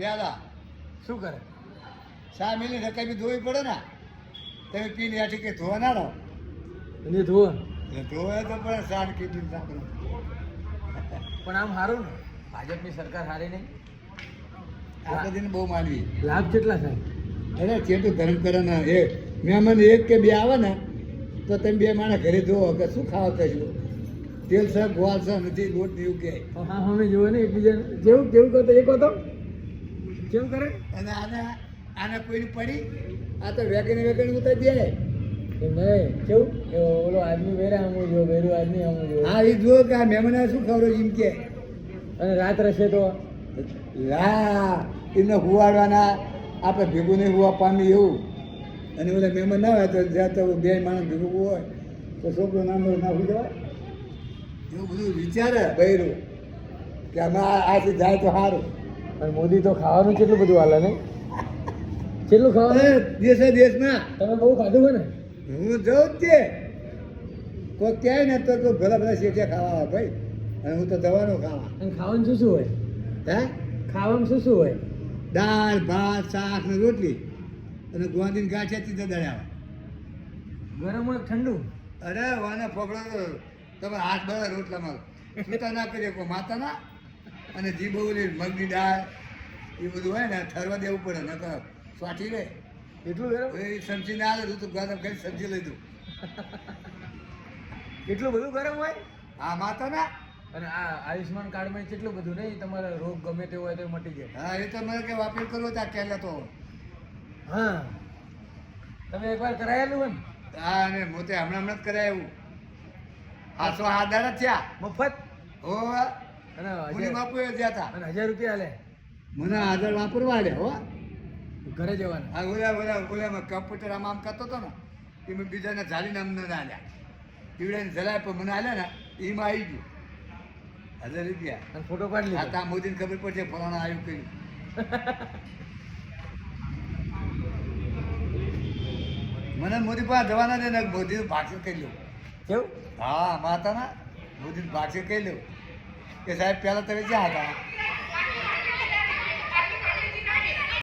પ્યાલા શું કરે? શા મિલી રકાઈ બી ધોવી પડે ને. તમે પીને આઠી કે ધોવા ના રહો એને ધોવા એટલે ધોવાય તો પણ સાર કીધું સાંભળો. પણ આમ સારું ને, ભાજપની સરકાર સારી નહીં. આ બધીને બહુ માનવી. લાભ કેટલા થાય? અરે જેટલું ધર્મ કરે ને એ મહેમાન એક કે બે આવે ને તો તમે બે માણસ ઘરે જોવો કે શું ખાવા કહેશું. તેલ છે ગોળ છે નથી લોટ ને એવું કહે. હા અમે જોવે ને એકબીજાને જેવું કેવું કરતો એક હતો કેવું કરે. અને આને કોઈની પડી આ તો વેકણી ઉતારી દે. એમ નહીં કેવું ઓલો આદમી વેરા આમું જો વેરું આદમી આમું જો. હા એ જુઓ કે આ મહેમાન શું ખબર એમ કે. અને રાત રહેશે તો લા એમને હુવાડવાના આપણે ભેગું નહીં હુવા પામી એવું. અને બધા મહેમાન ના હોય તો જ્યાં તો બે માણસ ભેગું હોય તો છોકરો નાનો નાખી દેવાય. એવું બધું વિચારે બૈરું કે અમે આથી જાય તો સારું. અને મોદી તો ખાવાનું કેટલું બધું હાલે ને, કેટલું ખાવાનું દેશે દેશમાં. તમે બહુ ખાધું હોય ને. હું જઉં જ છે કોઈ ક્યાંય ને તો બધા શેઠિયા ખાવા આવે ભાઈ. અને હું તો દવાનો ખાવા. અને ખાવાનું શું શું હોય? હે ખાવાનું શું શું હોય? દાળ ભાત શાક ને રોટલી અને ગોંધીને ગાંઠિયા સીધા દળ્યા. ગરમ હોય ઠંડુ? અરે વાને પકડો તો તમે હાથ બધા રોટલામાં છૂટા ના કરીએ કોઈ માતાના. અને જી બહુલી મગની દાળ એ બધું હોય ને ઠરવા દેવું પડે નકર સ્વાઠી રહે. એટલું ગરમ? એ સબ્જી ના આવે તો ગરમ કરી સબ્જી લઈ દઉં. એટલું બધું ગરમ હોય? હા માતાના. અને આ આયુષ્માન કાર્ડમાં કેટલું બધું નહીં, તમારે રોગ ગમે તે હોય તો એ મટી જાય. હા એ તો મને કે વાપર કરવો ત્યાં પહેલા તો. હા તમે એકવાર કરાયેલું હોય ને? હા અને મોતે હમણાં જ કરાય એવું. 800 જ થયા મફત. હો અને મુની બાપુ જ્યાં હતા. અને 1000 રૂપિયા હાલે મને આધાર વાપરવા આવ્યા હો. ઘરે જવાના. આ ઓલામાં કમ્પ્યુટર આમ કરતો હતો ને એમાં બીજાને ઝાલીને અમને ના આલ્યા. પીવડાને ઝલાય પણ મને આલ્યા ને એમાં આવી ગયું 1000 રૂપિયા. અને ફોટો પાડી આ લીધો. ત્યાં મોદીને ખબર પડશે ફલાણા આવ્યું કર્યું. મને મોદી પાસે જવાના છે ને મોદીનું ભાષણ કરી લો. કેવું? હા માતાના મોદીનું ભાષણ કરી લો કે સાહેબ પહેલાં તમે ક્યાં હતા